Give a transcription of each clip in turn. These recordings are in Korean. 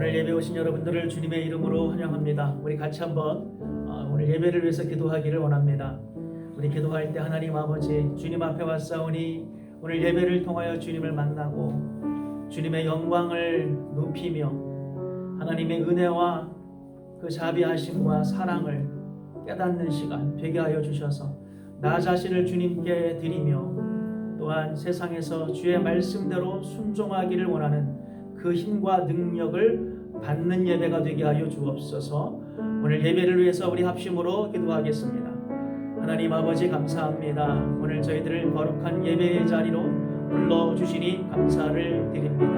오늘 예배 오신 여러분들을 주님의 이름으로 환영합니다. 우리 같이 한번 오늘 예배를 위해서 기도하기를 원합니다. 우리 기도할 때 하나님 아버지 주님 앞에 왔사오니 오늘 예배를 통하여 주님을 만나고 주님의 영광을 높이며 하나님의 은혜와 그 자비하심과 사랑을 깨닫는 시간 되게 하여 주셔서 나 자신을 주님께 드리며 또한 세상에서 주의 말씀대로 순종하기를 원하는 그 힘과 능력을 받는 예배가 되게 하여 주옵소서. 오늘 예배를 위해서 우리 합심으로 기도하겠습니다. 하나님 아버지 감사합니다. 오늘 저희들을 거룩한 예배의 자리로 불러주시니 감사를 드립니다.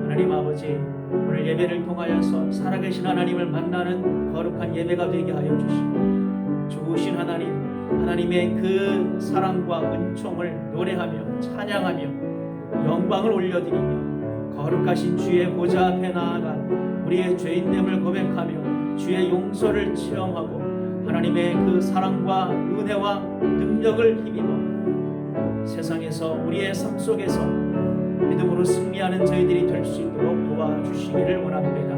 하나님 아버지 오늘 예배를 통하여서 살아계신 하나님을 만나는 거룩한 예배가 되게 하여 주시고 좋으신 하나님의 그 사랑과 은총을 노래하며 찬양하며 영광을 올려드리며 거룩하신 주의 보좌 앞에 나아가 우리의 죄인됨을 고백하며 주의 용서를 체험하고 하나님의 그 사랑과 은혜와 능력을 힘입어 세상에서 우리의 삶 속에서 믿음으로 승리하는 저희들이 될 수 있도록 도와주시기를 원합니다.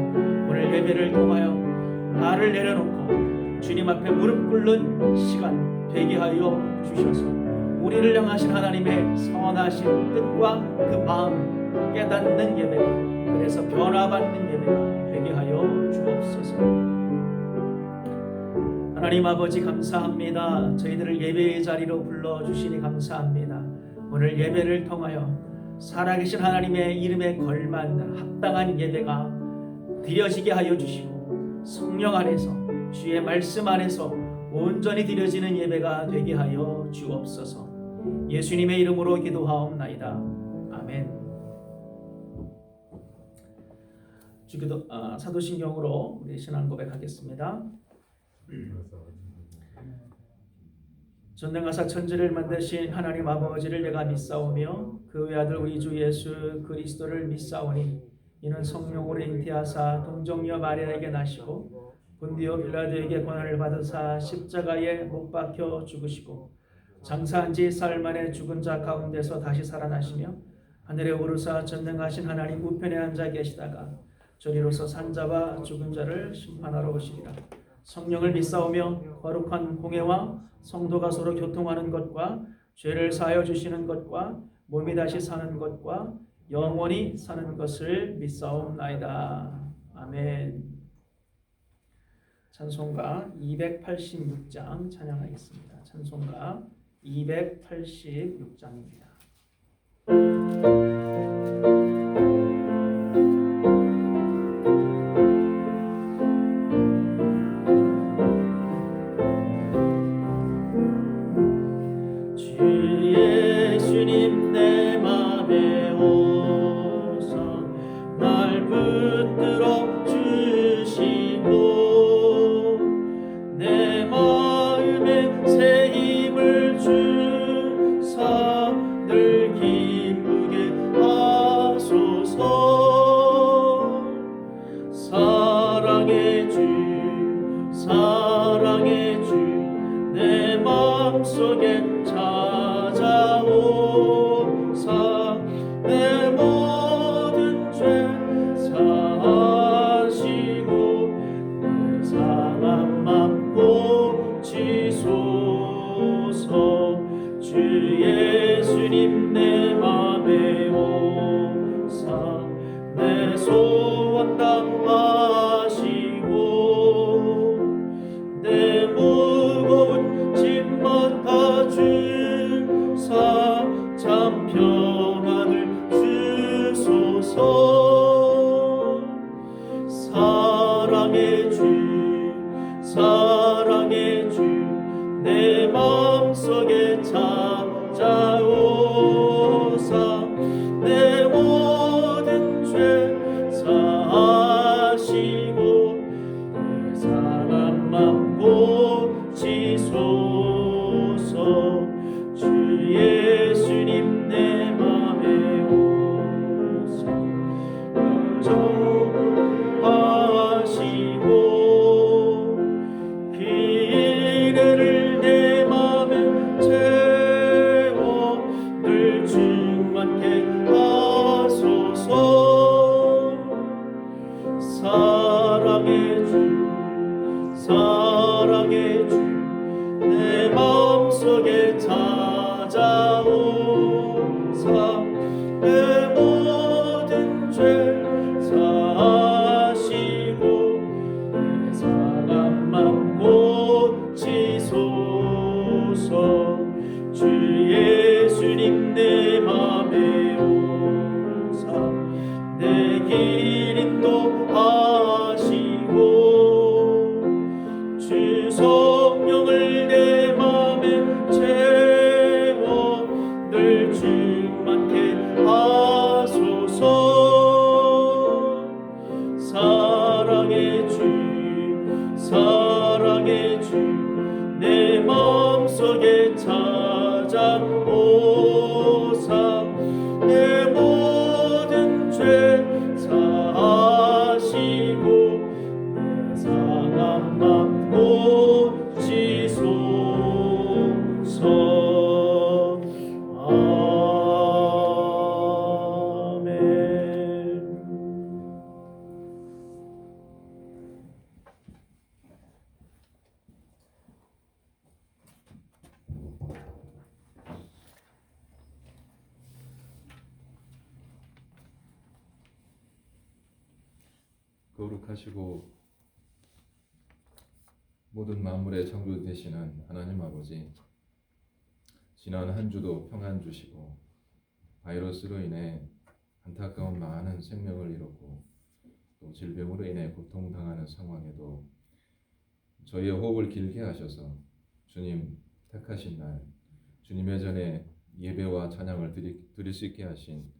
오늘 예배를 통하여 나를 내려놓고 주님 앞에 무릎 꿇는 시간 되게 하여 주셔서 우리를 향하신 하나님의 선하신 뜻과 그 마음을 깨닫는 예배가 그래서 변화받는 예배가 되게 하여 주옵소서. 하나님 아버지 감사합니다. 저희들을 예배의 자리로 불러주시니 감사합니다. 오늘 예배를 통하여 살아계신 하나님의 이름에 걸맞는 합당한 예배가 드려지게 하여 주시고 성령 안에서 주의 말씀 안에서 온전히 드려지는 예배가 되게 하여 주옵소서. 예수님의 이름으로 기도하옵나이다. 아멘. 주기도 사도신경으로 우리 신앙 고백하겠습니다. 전능하사 천지를 만드신 하나님 아버지를 내가 믿사오며 그 외아들 우리 주 예수 그리스도를 믿사오니 이는 성령으로 잉태하사 동정녀 마리아에게 나시고 본디오 빌라도에게 고난을 받으사 십자가에 못 박혀 죽으시고 장사한 지 사흘 만에 죽은 자 가운데서 다시 살아나시며 하늘에 오르사 전능하신 하나님 우편에 앉아 계시다가 저리로서 산자와 죽은 자를 심판하러 오시리라. 성령을 믿사오며 거룩한 공회와 성도가 서로 교통하는 것과 죄를 사하여 주시는 것과 몸이 다시 사는 것과 영원히 사는 것을 믿사옵나이다. 아멘. 찬송가 286장 찬양하겠습니다. 찬송가 286장입니다. 거룩하시고 모든 만물의 창조 되시는 하나님 아버지, 지난 한 주도 평안 주시고 바이러스로 인해 안타까운 많은 생명을 잃었고 또 질병으로 인해 고통당하는 상황에도 저희의 호흡을 길게 하셔서 주님 택하신 날 주님의 전에 예배와 찬양을 드릴 수 있게 하신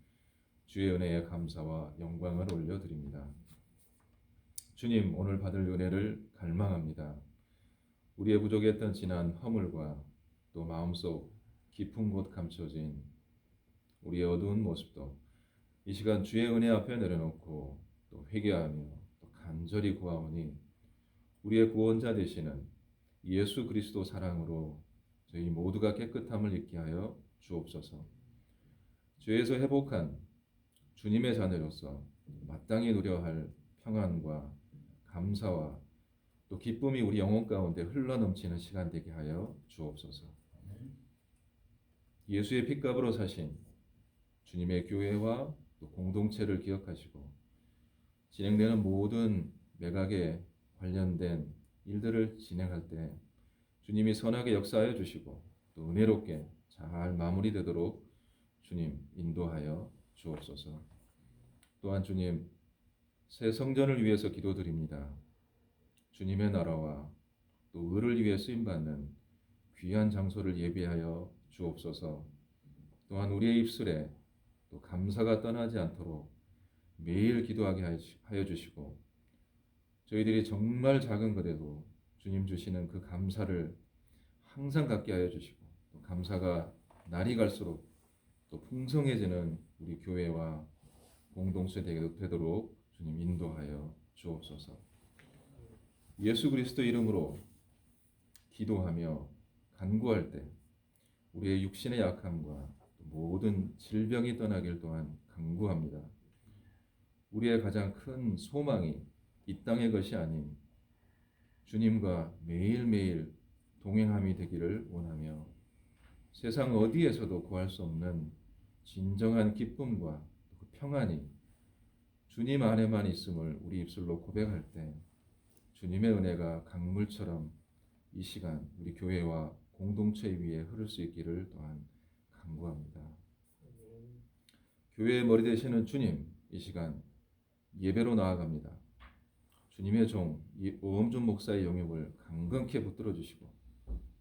주의 은혜에 감사와 영광을 올려드립니다. 주님, 오늘 받을 은혜를 갈망합니다. 우리의 부족했던 지난 허물과 또 마음속 깊은 곳 감춰진 우리의 어두운 모습도 이 시간 주의 은혜 앞에 내려놓고 또 회개하며 또 간절히 구하오니 우리의 구원자 되시는 예수 그리스도 사랑으로 저희 모두가 깨끗함을 입게 하여 주옵소서. 죄에서 회복한 주님의 자녀로서 마땅히 누려야 할 평안과 감사와 또 기쁨이 우리 영혼 가운데 흘러넘치는 시간 되게 하여 주옵소서. 예수의 핏값으로 사신 주님의 교회와 또 공동체를 기억하시고 진행되는 모든 매각에 관련된 일들을 진행할 때 주님이 선하게 역사하여 주시고 또 은혜롭게 잘 마무리되도록 주님 인도하여 주옵소서. 또한 주님, 새 성전을 위해서 기도드립니다. 주님의 나라와 또 의를 위해 쓰임받는 귀한 장소를 예비하여 주옵소서. 또한 우리의 입술에 또 감사가 떠나지 않도록 매일 기도하게 하여 주시고 저희들이 정말 작은 것에도 주님 주시는 그 감사를 항상 갖게 하여 주시고 또 감사가 날이 갈수록 또 풍성해지는 우리 교회와 공동체 되도록 주님 인도하여 주옵소서. 예수 그리스도 이름으로 기도하며 간구할 때 우리의 육신의 약함과 모든 질병이 떠나길 또한 간구합니다. 우리의 가장 큰 소망이 이 땅의 것이 아닌 주님과 매일매일 동행함이 되기를 원하며 세상 어디에서도 구할 수 없는 진정한 기쁨과 그 평안이 주님 안에만 있음을 우리 입술로 고백할 때 주님의 은혜가 강물처럼 이 시간 우리 교회와 공동체 위에 흐를 수 있기를 또한 간구합니다. 교회의 머리 되시는 주님, 이 시간 예배로 나아갑니다. 주님의 종 오엄준 목사의 영역을 강건케 붙들어 주시고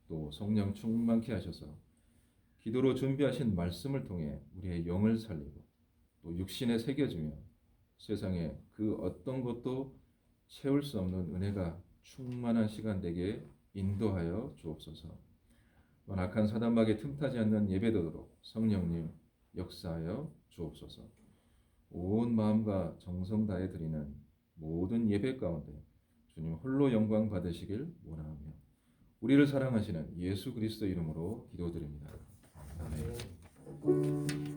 또 성령 충만케 하셔서 기도로 준비하신 말씀을 통해 우리의 영을 살리고 또 육신에 새겨주며 세상에 그 어떤 것도 채울 수 없는 은혜가 충만한 시간 되게 인도하여 주옵소서. 악한 사단막에 틈타지 않는 예배되도록 성령님 역사하여 주옵소서. 온 마음과 정성 다해 드리는 모든 예배 가운데 주님 홀로 영광 받으시길 원하며 우리를 사랑하시는 예수 그리스도 이름으로 기도드립니다. 아멘.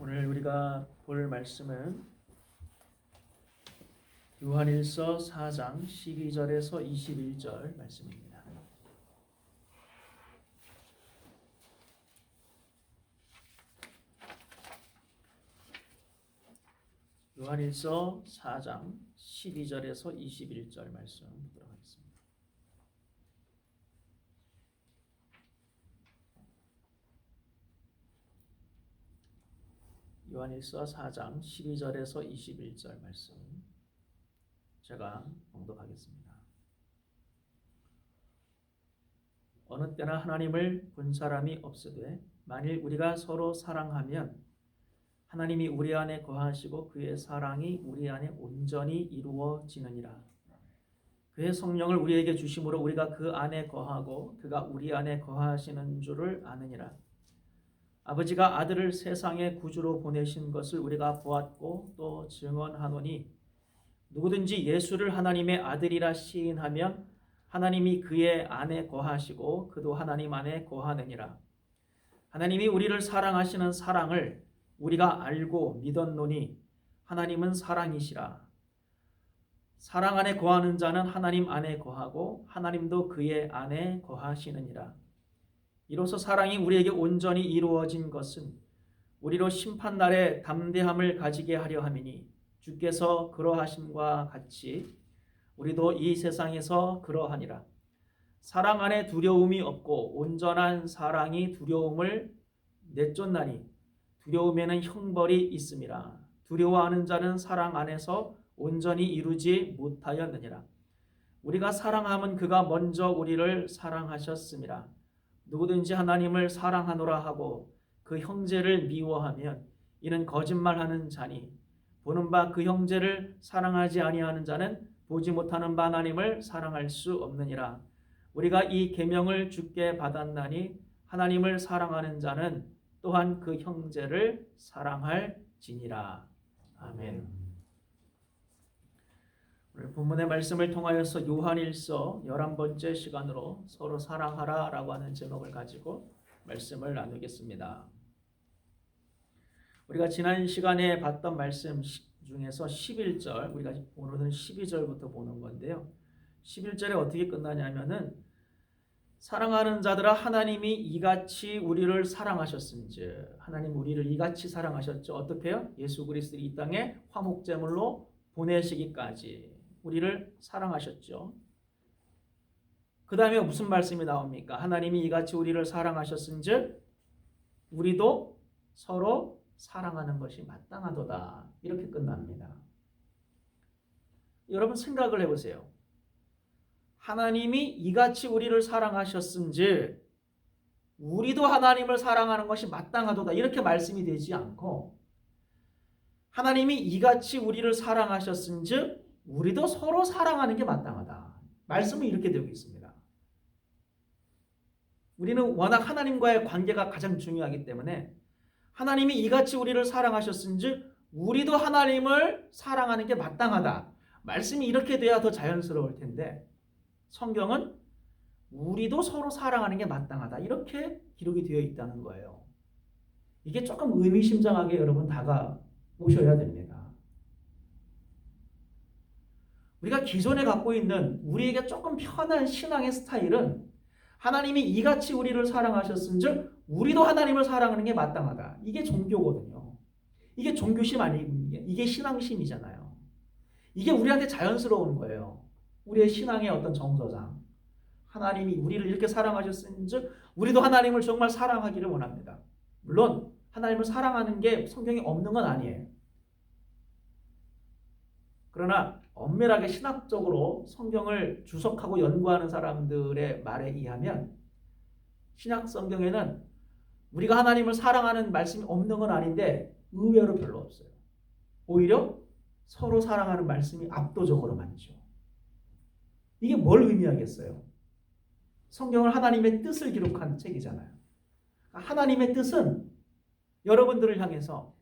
오늘 우리가 볼 말씀은 요한일서 4장 12절에서 21절 말씀입니다. 요한일서 4장 12절에서 21절 말씀 보도록 하겠습니다. 요한일서 4장 12절에서 21절 말씀 제가 봉독하겠습니다. 어느 때나 하나님을 본 사람이 없으되 만일 우리가 서로 사랑하면 하나님이 우리 안에 거하시고 그의 사랑이 우리 안에 온전히 이루어지느니라. 그의 성령을 우리에게 주심으로 우리가 그 안에 거하고 그가 우리 안에 거하시는 줄을 아느니라. 아버지가 아들을 세상의 구주로 보내신 것을 우리가 보았고 또 증언하노니 누구든지 예수를 하나님의 아들이라 시인하면 하나님이 그의 안에 거하시고 그도 하나님 안에 거하느니라. 하나님이 우리를 사랑하시는 사랑을 우리가 알고 믿었노니 하나님은 사랑이시라. 사랑 안에 거하는 자는 하나님 안에 거하고 하나님도 그의 안에 거하시느니라. 이로써 사랑이 우리에게 온전히 이루어진 것은 우리로 심판날에 담대함을 가지게 하려 함이니 주께서 그러하심과 같이 우리도 이 세상에서 그러하니라. 사랑 안에 두려움이 없고 온전한 사랑이 두려움을 내쫓나니 두려움에는 형벌이 있음이라. 두려워하는 자는 사랑 안에서 온전히 이루지 못하였느니라. 우리가 사랑함은 그가 먼저 우리를 사랑하셨음이라. 누구든지 하나님을 사랑하노라 하고 그 형제를 미워하면 이는 거짓말하는 자니 보는 바 그 형제를 사랑하지 아니하는 자는 보지 못하는 바 하나님을 사랑할 수 없느니라. 우리가 이 계명을 주께 받았나니 하나님을 사랑하는 자는 또한 그 형제를 사랑할지니라. 아멘. 오늘 본문의 말씀을 통하여서 요한일서 11번째 시간으로 서로 사랑하라 라고 하는 제목을 가지고 말씀을 나누겠습니다. 우리가 지난 시간에 봤던 말씀 중에서 11절, 우리가 오늘은 12절부터 보는 건데요. 11절에 어떻게 끝나냐면은 사랑하는 자들아 하나님이 이같이 우리를 사랑하셨은즉, 하나님 우리를 이같이 사랑하셨죠. 어떻게요? 예수 그리스도를 이 땅에 화목제물로 보내시기까지 우리를 사랑하셨죠. 그 다음에 무슨 말씀이 나옵니까? 하나님이 이같이 우리를 사랑하셨은즉 우리도 서로 사랑하는 것이 마땅하도다. 이렇게 끝납니다. 여러분 생각을 해보세요. 하나님이 이같이 우리를 사랑하셨은즉 우리도 하나님을 사랑하는 것이 마땅하도다. 이렇게 말씀이 되지 않고 하나님이 이같이 우리를 사랑하셨은즉 우리도 서로 사랑하는 게 마땅하다. 말씀은 이렇게 되고 있습니다. 우리는 워낙 하나님과의 관계가 가장 중요하기 때문에 하나님이 이같이 우리를 사랑하셨은즉 우리도 하나님을 사랑하는 게 마땅하다. 말씀이 이렇게 돼야 더 자연스러울 텐데 성경은 우리도 서로 사랑하는 게 마땅하다. 이렇게 기록이 되어 있다는 거예요. 이게 조금 의미심장하게 여러분 다가오셔야 됩니다. 우리가 기존에 갖고 있는 우리에게 조금 편한 신앙의 스타일은 하나님이 이같이 우리를 사랑하셨은즉 우리도 하나님을 사랑하는 게 마땅하다. 이게 종교거든요. 이게 종교심 아니에요. 이게 신앙심이잖아요. 이게 우리한테 자연스러운 거예요. 우리의 신앙의 어떤 정서상 하나님이 우리를 이렇게 사랑하셨은즉 우리도 하나님을 정말 사랑하기를 원합니다. 물론 하나님을 사랑하는 게 성경에 없는 건 아니에요. 그러나 엄밀하게 신학적으로 성경을 주석하고 연구하는 사람들의 말에 의하면 신약 성경에는 우리가 하나님을 사랑하는 말씀이 없는 건 아닌데 의외로 별로 없어요. 오히려 서로 사랑하는 말씀이 압도적으로 많죠. 이게 뭘 의미하겠어요? 성경을 하나님의 뜻을 기록한 책이잖아요. 하나님의 뜻은 여러분들을 향해서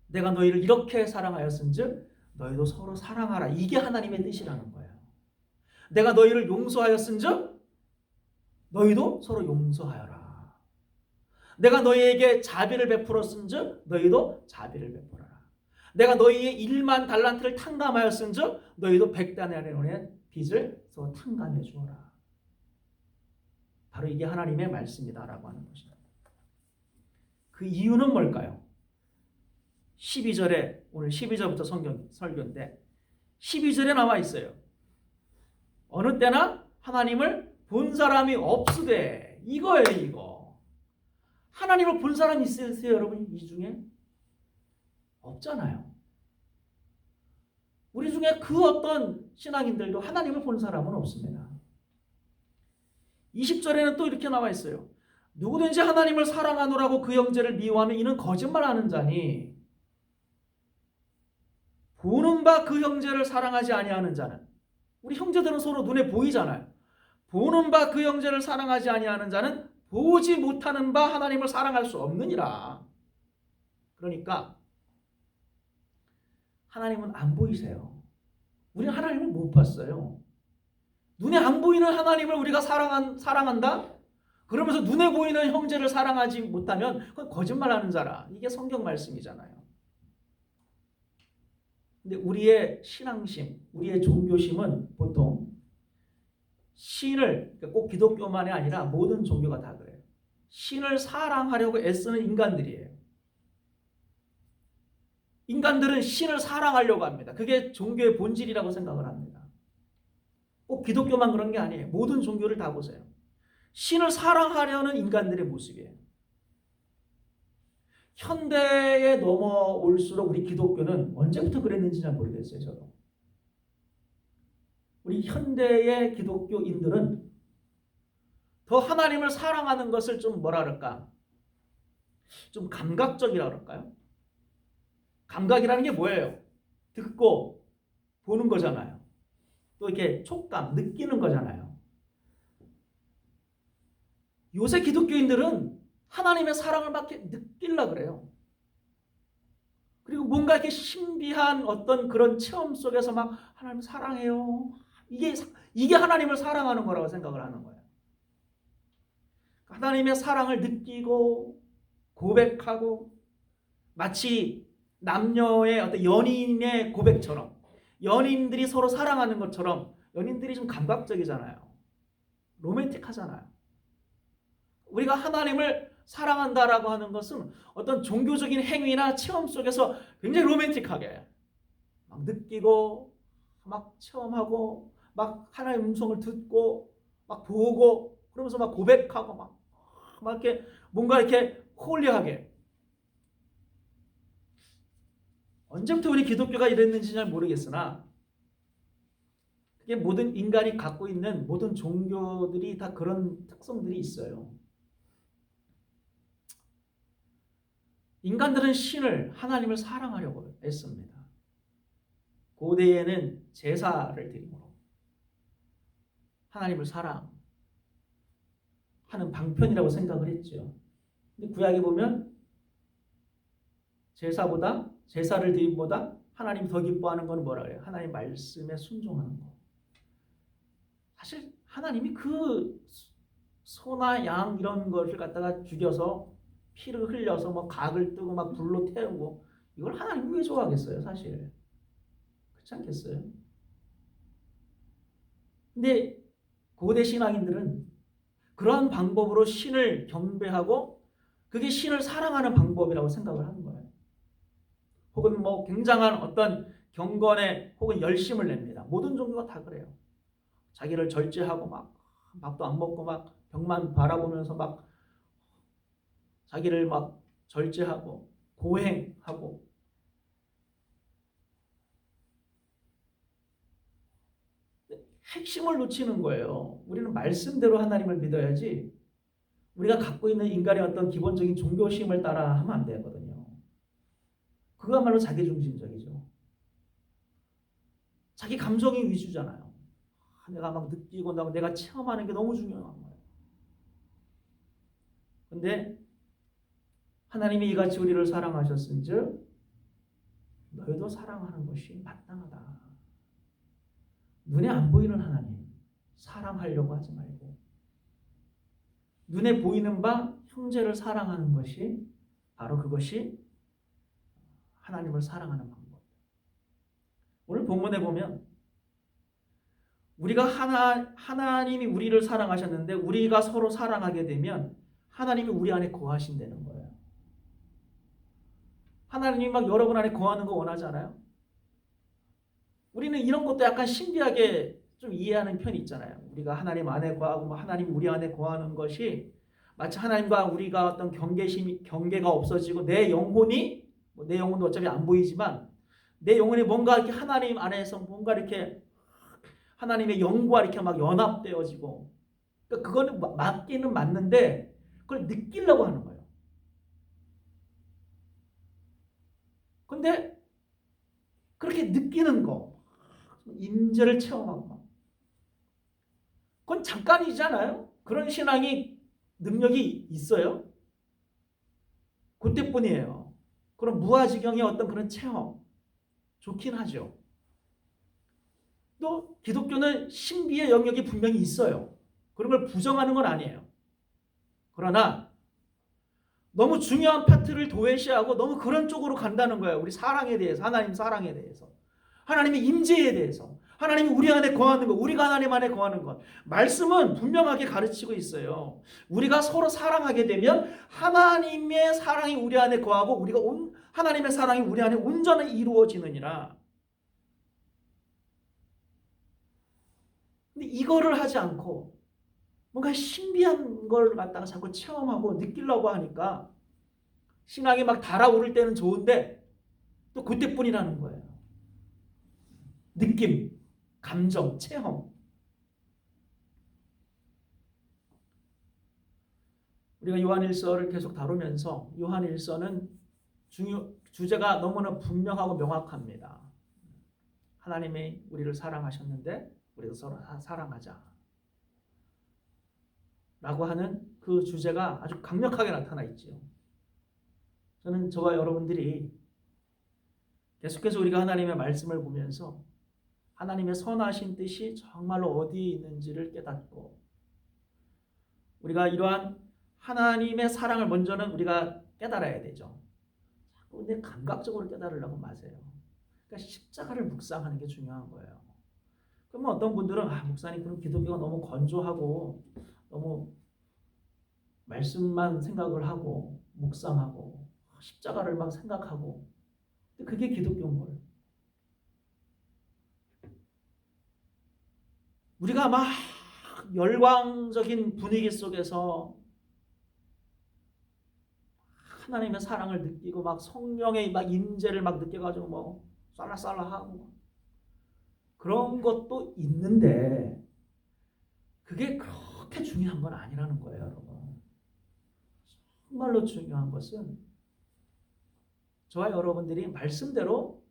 내가 너희를 이렇게 사랑하였은즉 너희도 서로 사랑하라. 이게 하나님의 뜻이라는 거예요. 내가 너희를 용서하였은즉 너희도 서로 용서하여라. 내가 너희에게 자비를 베풀었은즉 너희도 자비를 베풀어라. 내가 너희의 1만 달란트를 탕감하였은즉 너희도 100달란트의 빚을 서로 탕감해 주어라. 바로 이게 하나님의 말씀이다라고 하는 것입니다. 그 이유는 뭘까요? 12절에 오늘 12절부터 성경 설교인데 12절에 나와 있어요. 어느 때나 하나님을 본 사람이 없으되 이거예요. 이거 하나님을 본 사람이 있으세요 여러분? 이 중에 없잖아요. 우리 중에 그 어떤 신앙인들도 하나님을 본 사람은 없습니다. 20절에는 또 이렇게 나와 있어요. 누구든지 하나님을 사랑하노라고 그 형제를 미워하면 이는 거짓말하는 자니 보는 바 그 형제를 사랑하지 아니하는 자는, 우리 형제들은 서로 눈에 보이잖아요. 보는 바 그 형제를 사랑하지 아니하는 자는 보지 못하는 바 하나님을 사랑할 수 없느니라. 그러니까 하나님은 안 보이세요. 우리는 하나님을 못 봤어요. 눈에 안 보이는 하나님을 우리가 사랑한다? 그러면서 눈에 보이는 형제를 사랑하지 못하면 그건 거짓말하는 자라. 이게 성경 말씀이잖아요. 근데 우리의 신앙심, 우리의 종교심은 보통 신을, 꼭 기독교만이 아니라 모든 종교가 다 그래요. 신을 사랑하려고 애쓰는 인간들이에요. 인간들은 신을 사랑하려고 합니다. 그게 종교의 본질이라고 생각을 합니다. 꼭 기독교만 그런 게 아니에요. 모든 종교를 다 보세요. 신을 사랑하려는 인간들의 모습이에요. 현대에 넘어올수록 우리 기독교는 언제부터 그랬는지 잘 모르겠어요. 저도. 우리 현대의 기독교인들은 더 하나님을 사랑하는 것을 좀 뭐라 그럴까? 좀 감각적이라 그럴까요? 감각이라는 게 뭐예요? 듣고 보는 거잖아요. 또 이렇게 촉감, 느끼는 거잖아요. 요새 기독교인들은 하나님의 사랑을 막 느끼려고 그래요. 그리고 뭔가 이렇게 신비한 어떤 그런 체험 속에서 막 하나님 사랑해요. 이게 하나님을 사랑하는 거라고 생각을 하는 거예요. 하나님의 사랑을 느끼고 고백하고 마치 남녀의 어떤 연인의 고백처럼 연인들이 서로 사랑하는 것처럼 연인들이 좀 감각적이잖아요. 로맨틱하잖아요. 우리가 하나님을 사랑한다라고 하는 것은 어떤 종교적인 행위나 체험 속에서 굉장히 로맨틱하게 막 느끼고 막 체험하고 막 하나님의 음성을 듣고 막 보고 그러면서 막 고백하고 막 이렇게 뭔가 이렇게 홀리하게. 언제부터 우리 기독교가 이랬는지 잘 모르겠으나 그게 모든 인간이 갖고 있는 모든 종교들이 다 그런 특성들이 있어요. 인간들은 신을, 하나님을 사랑하려고 애씁니다. 고대에는 제사를 드림으로 하나님을 사랑하는 방편이라고 생각을 했죠. 근데 구약에 보면 제사를 드림보다 하나님 더 기뻐하는 건 뭐라 그래요? 하나님 말씀에 순종하는 거. 사실 하나님이 그 소나 양 이런 것을 갖다가 죽여서 피를 흘려서 뭐 각을 뜨고 막 불로 태우고 이걸 하나님이 왜 좋아하겠어요, 사실? 그렇지 않겠어요? 근데 고대 신앙인들은 그러한 방법으로 신을 경배하고 그게 신을 사랑하는 방법이라고 생각을 하는 거예요. 혹은 뭐 굉장한 어떤 경건에 혹은 열심을 냅니다. 모든 종교가 다 그래요. 자기를 절제하고 막 밥도 안 먹고 막 벽만 바라보면서 막 자기를 막 절제하고 고행하고 핵심을 놓치는 거예요. 우리는 말씀대로 하나님을 믿어야지 우리가 갖고 있는 인간의 어떤 기본적인 종교심을 따라 하면 안 되거든요. 그거야말로 자기중심적이죠. 자기 감정이 위주잖아요. 내가 막 느끼고 내가 체험하는 게 너무 중요한 거예요. 근데 하나님이 이같이 우리를 사랑하셨은즉 너희도 사랑하는 것이 마땅하다. 눈에 안 보이는 하나님 사랑하려고 하지 말고 눈에 보이는 바 형제를 사랑하는 것이 바로 그것이 하나님을 사랑하는 방법. 오늘 본문에 보면 우리가 하나님이 우리를 사랑하셨는데 우리가 서로 사랑하게 되면 하나님이 우리 안에 거하신다는 거예요. 하나님이 막 여러분 안에 거하는 거 원하지 않아요? 우리는 이런 것도 약간 신비하게 좀 이해하는 편이 있잖아요. 우리가 하나님 안에 거하고 하나님 우리 안에 거하는 것이 마치 하나님과 우리가 어떤 경계가 없어지고 내 영혼이 내 영혼도 어차피 안 보이지만 내 영혼이 뭔가 이렇게 하나님 안에서 뭔가 이렇게 하나님의 영과 이렇게 막 연합되어지고 그러니까 그거는 맞기는 맞는데 그걸 느끼려고 하는 거예요. 근데 그렇게 느끼는 거 임재를 체험하고 그건 잠깐이잖아요. 그런 신앙이 능력이 있어요? 그때뿐이에요. 그럼 무아지경의 어떤 그런 체험 좋긴 하죠. 또 기독교는 신비의 영역이 분명히 있어요. 그런 걸 부정하는 건 아니에요. 그러나 너무 중요한 파트를 도외시하고 너무 그런 쪽으로 간다는 거예요. 우리 사랑에 대해서, 하나님 사랑에 대해서, 하나님의 임재에 대해서, 하나님이 우리 안에 거하는 것, 우리가 하나님 안에 거하는 것. 말씀은 분명하게 가르치고 있어요. 우리가 서로 사랑하게 되면 하나님의 사랑이 우리 안에 거하고 우리가 하나님의 사랑이 우리 안에 온전히 이루어지느니라. 근데 이거를 하지 않고 뭔가 신비한 걸 갖다가 자꾸 체험하고 느끼려고 하니까 신앙이 막 달아오를 때는 좋은데 또 그때뿐이라는 거예요. 느낌, 감정, 체험. 우리가 요한일서를 계속 다루면서 요한일서는 주제가 너무나 분명하고 명확합니다. 하나님이 우리를 사랑하셨는데 우리도 서로 사랑하자. 라고 하는 그 주제가 아주 강력하게 나타나 있죠. 저는 저와 여러분들이 계속해서 우리가 하나님의 말씀을 보면서 하나님의 선하신 뜻이 정말로 어디에 있는지를 깨닫고 우리가 이러한 하나님의 사랑을 먼저는 우리가 깨달아야 되죠. 근데 감각적으로 깨달으려고 마세요. 그러니까 십자가를 묵상하는 게 중요한 거예요. 그러면 어떤 분들은 목사님 그럼 기독교가 너무 건조하고 너무 말씀만 생각을 하고 묵상하고 십자가를 막 생각하고 근데 그게 기독교인 거예요. 우리가 막 열광적인 분위기 속에서 하나님의 사랑을 느끼고 막 성령의 막 임재를 막 느껴가지고 뭐 쌀라쌀라하고 그런 것도 있는데 그게 그렇게 중요한 건 아니라는 거예요, 여러분. 정말로 중요한 것은 저와 여러분들이 말씀대로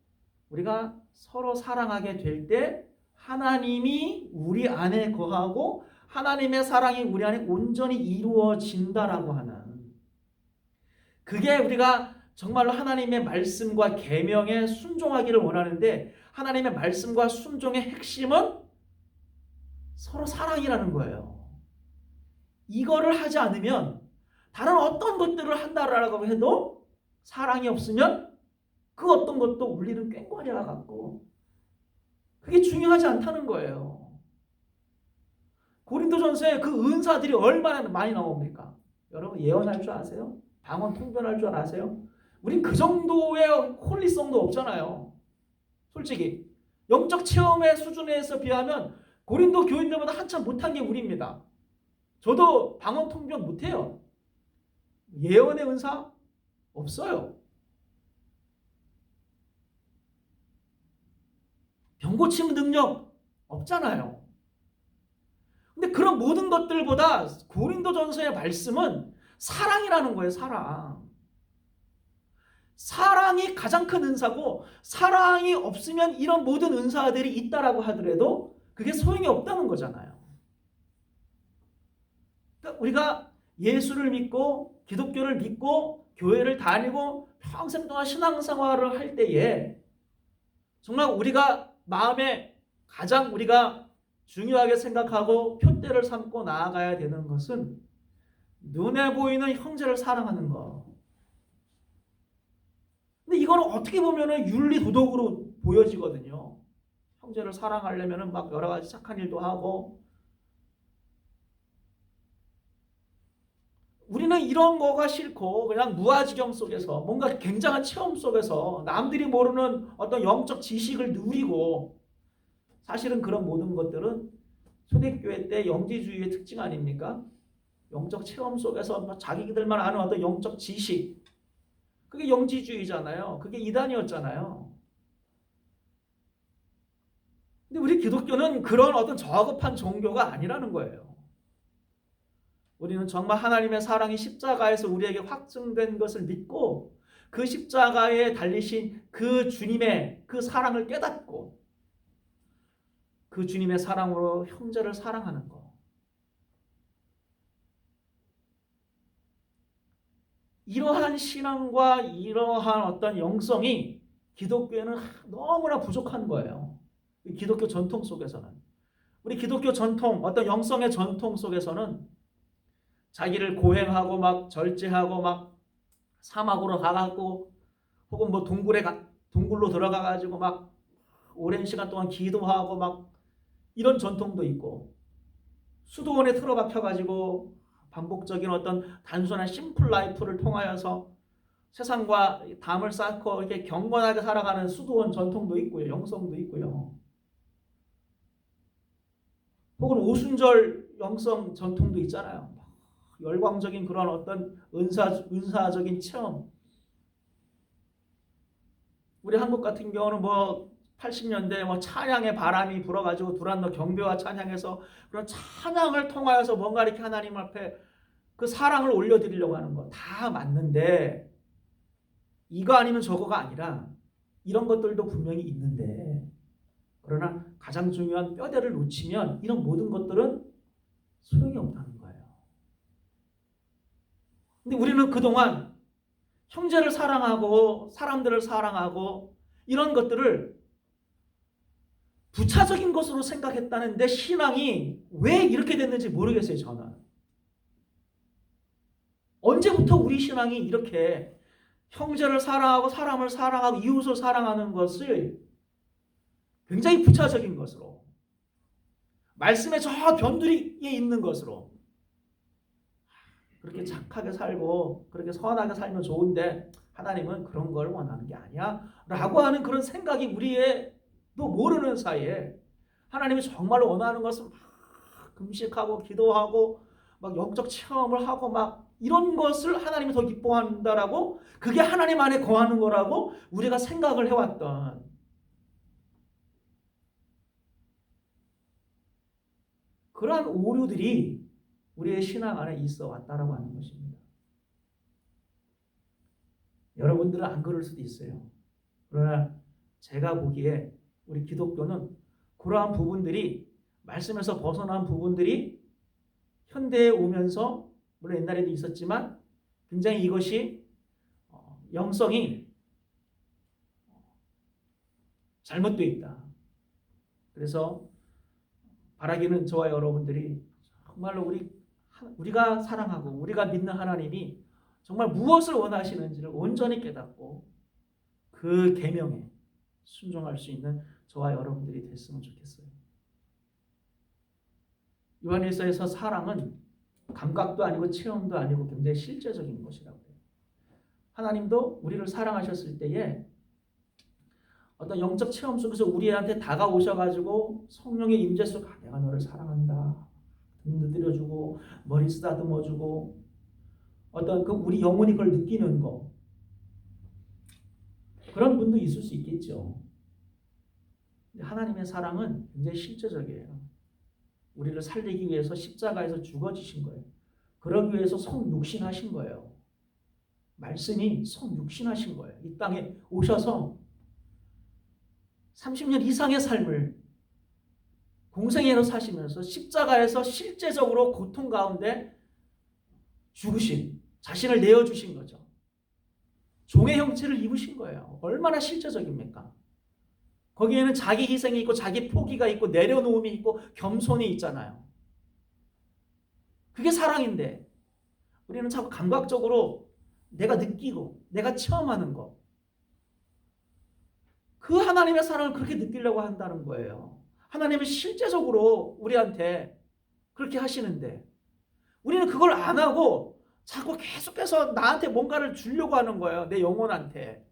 우리가 서로 사랑하게 될 때 하나님이 우리 안에 거하고 하나님의 사랑이 우리 안에 온전히 이루어진다라고 하는 그게 우리가 정말로 하나님의 말씀과 계명에 순종하기를 원하는데 하나님의 말씀과 순종의 핵심은 서로 사랑이라는 거예요. 이거를 하지 않으면 다른 어떤 것들을 한다라고 해도 사랑이 없으면 그 어떤 것도 울리는 꽹과리와 같고 그게 중요하지 않다는 거예요. 고린도전서에 그 은사들이 얼마나 많이 나옵니까? 여러분 예언할 줄 아세요? 방언 통변할 줄 아세요? 우린 그 정도의 홀리성도 없잖아요. 솔직히 영적 체험의 수준에서 비하면 고린도 교인들보다 한참 못한 게 우리입니다. 저도 방언 통변 못해요. 예언의 은사 없어요. 병 고침 능력 없잖아요. 근데 그런 모든 것들보다 고린도전서의 말씀은 사랑이라는 거예요. 사랑. 사랑이 가장 큰 은사고 사랑이 없으면 이런 모든 은사들이 있다라고 하더라도 그게 소용이 없다는 거잖아요. 그러니까 우리가 예수를 믿고 기독교를 믿고 교회를 다니고 평생 동안 신앙생활을 할 때에 정말 우리가 마음에 가장 우리가 중요하게 생각하고 표대를 삼고 나아가야 되는 것은 눈에 보이는 형제를 사랑하는 것. 근데 이거는 어떻게 보면 윤리 도덕으로 보여지거든요. 형제를 사랑하려면 막 여러 가지 착한 일도 하고 우리는 이런 거가 싫고 그냥 무아지경 속에서 뭔가 굉장한 체험 속에서 남들이 모르는 어떤 영적 지식을 누리고 사실은 그런 모든 것들은 초대교회 때 영지주의의 특징 아닙니까? 영적 체험 속에서 자기들만 아는 어떤 영적 지식 그게 영지주의잖아요. 그게 이단이었잖아요. 근데 우리 기독교는 그런 어떤 저급한 종교가 아니라는 거예요. 우리는 정말 하나님의 사랑이 십자가에서 우리에게 확증된 것을 믿고 그 십자가에 달리신 그 주님의 그 사랑을 깨닫고 그 주님의 사랑으로 형제를 사랑하는 것. 이러한 신앙과 이러한 어떤 영성이 기독교에는 너무나 부족한 거예요. 기독교 전통 속에서는. 우리 기독교 전통, 어떤 영성의 전통 속에서는 자기를 고행하고 막 절제하고 막 사막으로 가고 혹은 뭐 동굴로 들어가 가지고 막 오랜 시간 동안 기도하고 막 이런 전통도 있고, 수도원에 틀어박혀 가지고 반복적인 어떤 단순한 심플 라이프를 통하여서 세상과 담을 쌓고 이렇게 경건하게 살아가는 수도원 전통도 있고요. 영성도 있고요. 혹은 오순절 영성 전통도 있잖아요. 열광적인 그런 어떤 은사적인 체험. 우리 한국 같은 경우는 뭐 80년대 뭐 찬양의 바람이 불어가지고 두란노 경배와 찬양에서 그런 찬양을 통하여서 뭔가 이렇게 하나님 앞에 그 사랑을 올려드리려고 하는 거 다 맞는데, 이거 아니면 저거가 아니라 이런 것들도 분명히 있는데, 그러나 가장 중요한 뼈대를 놓치면 이런 모든 것들은 소용이 없다는 거예요. 근데 우리는 그동안 형제를 사랑하고 사람들을 사랑하고 이런 것들을 부차적인 것으로 생각했다는 내 신앙이 왜 이렇게 됐는지 모르겠어요. 저는 언제부터 우리 신앙이 이렇게 형제를 사랑하고 사람을 사랑하고 이웃을 사랑하는 것을 굉장히 부차적인 것으로, 말씀의 저 변두리에 있는 것으로, 그렇게 착하게 살고 그렇게 선하게 살면 좋은데 하나님은 그런 걸 원하는 게 아니야 라고 하는 그런 생각이 우리의 또 모르는 사이에, 하나님이 정말로 원하는 것은 막 금식하고 기도하고 막 영적 체험을 하고 막 이런 것을 하나님이 더 기뻐한다라고, 그게 하나님 안에 거하는 거라고 우리가 생각을 해왔던, 그러한 오류들이 우리의 신앙 안에 있어 왔다라고 하는 것입니다. 여러분들은 안 그럴 수도 있어요. 그러나 제가 보기에 우리 기독교는 그러한 부분들이, 말씀에서 벗어난 부분들이 현대에 오면서, 물론 옛날에도 있었지만 굉장히 이것이 영성이 잘못되어 있다. 그래서 바라기는 저와 여러분들이 정말로 우리가 사랑하고 우리가 믿는 하나님이 정말 무엇을 원하시는지를 온전히 깨닫고 그 계명에 순종할 수 있는 저와 여러분들이 됐으면 좋겠어요. 요한일서에서 사랑은 감각도 아니고 체험도 아니고 굉장히 실제적인 것이라고 해요. 하나님도 우리를 사랑하셨을 때에 어떤 영적 체험 속에서 우리한테 다가오셔가지고 성령의 임재 속에 내가 너를 사랑한다, 등 두드려주고 머리 쓰다듬어주고, 어떤 그 우리 영혼이 그걸 느끼는 거, 그런 분도 있을 수 있겠죠. 하나님의 사랑은 굉장히 실제적이에요. 우리를 살리기 위해서 십자가에서 죽어지신 거예요. 그러기 위해서 성육신하신 거예요. 말씀이 성육신하신 거예요. 이 땅에 오셔서 30년 이상의 삶을 공생애로 사시면서 십자가에서 실제적으로 고통 가운데 죽으신, 자신을 내어주신 거죠. 종의 형체를 입으신 거예요. 얼마나 실제적입니까? 거기에는 자기 희생이 있고 자기 포기가 있고 내려놓음이 있고 겸손이 있잖아요. 그게 사랑인데 우리는 자꾸 감각적으로 내가 느끼고 내가 체험하는 거, 그 하나님의 사랑을 그렇게 느끼려고 한다는 거예요. 하나님은 실제적으로 우리한테 그렇게 하시는데 우리는 그걸 안 하고 자꾸 계속해서 나한테 뭔가를 주려고 하는 거예요. 내 영혼한테.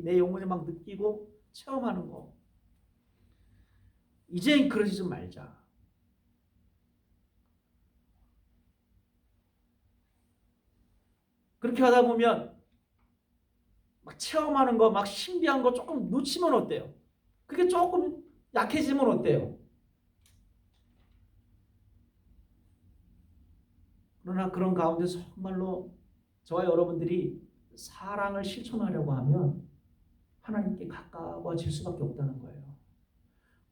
내 영혼이 막 느끼고 체험하는 거. 이제 그러지 좀 말자. 그렇게 하다 보면 막 체험하는 거, 막 신비한 거 조금 놓치면 어때요? 그게 조금 약해지면 어때요? 그러나 그런 가운데 정말로 저와 여러분들이 사랑을 실천하려고 하면 하나님께 가까워질 수밖에 없다는 거예요.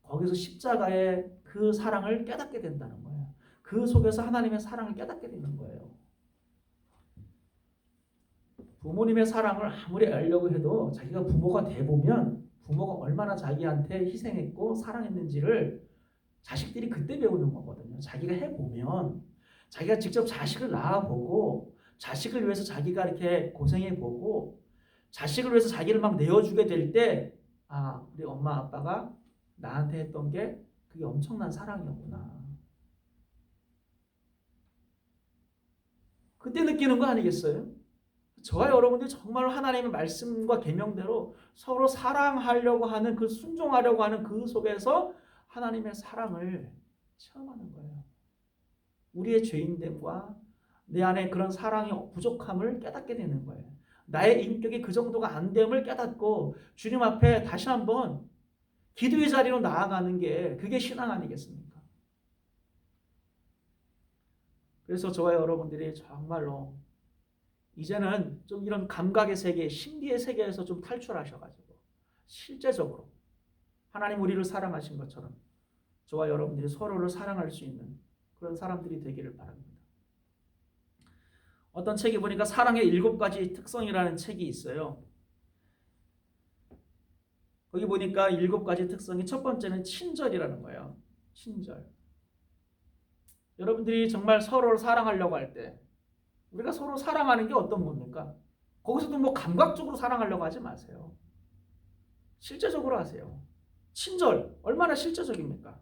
거기서 십자가의 그 사랑을 깨닫게 된다는 거예요. 그 속에서 하나님의 사랑을 깨닫게 되는 거예요. 부모님의 사랑을 아무리 알려고 해도 자기가 부모가 돼 보면 부모가 얼마나 자기한테 희생했고 사랑했는지를 자식들이 그때 배우는 거거든요. 자기가 해보면 자기가 직접 자식을 낳아보고 자식을 위해서 자기가 이렇게 고생해보고 자식을 위해서 자기를 막 내어주게 될 때 아, 우리 엄마 아빠가 나한테 했던 게 그게 엄청난 사랑이었구나. 그때 느끼는 거 아니겠어요? 저와 여러분들이 정말 하나님의 말씀과 계명대로 서로 사랑하려고 하는 그 순종하려고 하는 그 속에서 하나님의 사랑을 체험하는 거예요. 우리의 죄인됨과 내 안에 그런 사랑의 부족함을 깨닫게 되는 거예요. 나의 인격이 그 정도가 안 됨을 깨닫고 주님 앞에 다시 한번 기도의 자리로 나아가는 게 그게 신앙 아니겠습니까? 그래서 저와 여러분들이 정말로 이제는 좀 이런 감각의 세계, 신비의 세계에서 좀 탈출하셔가지고 실제적으로 하나님 우리를 사랑하신 것처럼 저와 여러분들이 서로를 사랑할 수 있는 그런 사람들이 되기를 바랍니다. 어떤 책에 보니까 사랑의 7가지 특성이라는 책이 있어요. 거기 보니까 7가지 특성이 첫 번째는 친절이라는 거예요. 친절. 여러분들이 정말 서로를 사랑하려고 할 때 우리가 서로 사랑하는 게 어떤 겁니까? 거기서도 뭐 감각적으로 사랑하려고 하지 마세요. 실제적으로 하세요. 친절 얼마나 실제적입니까?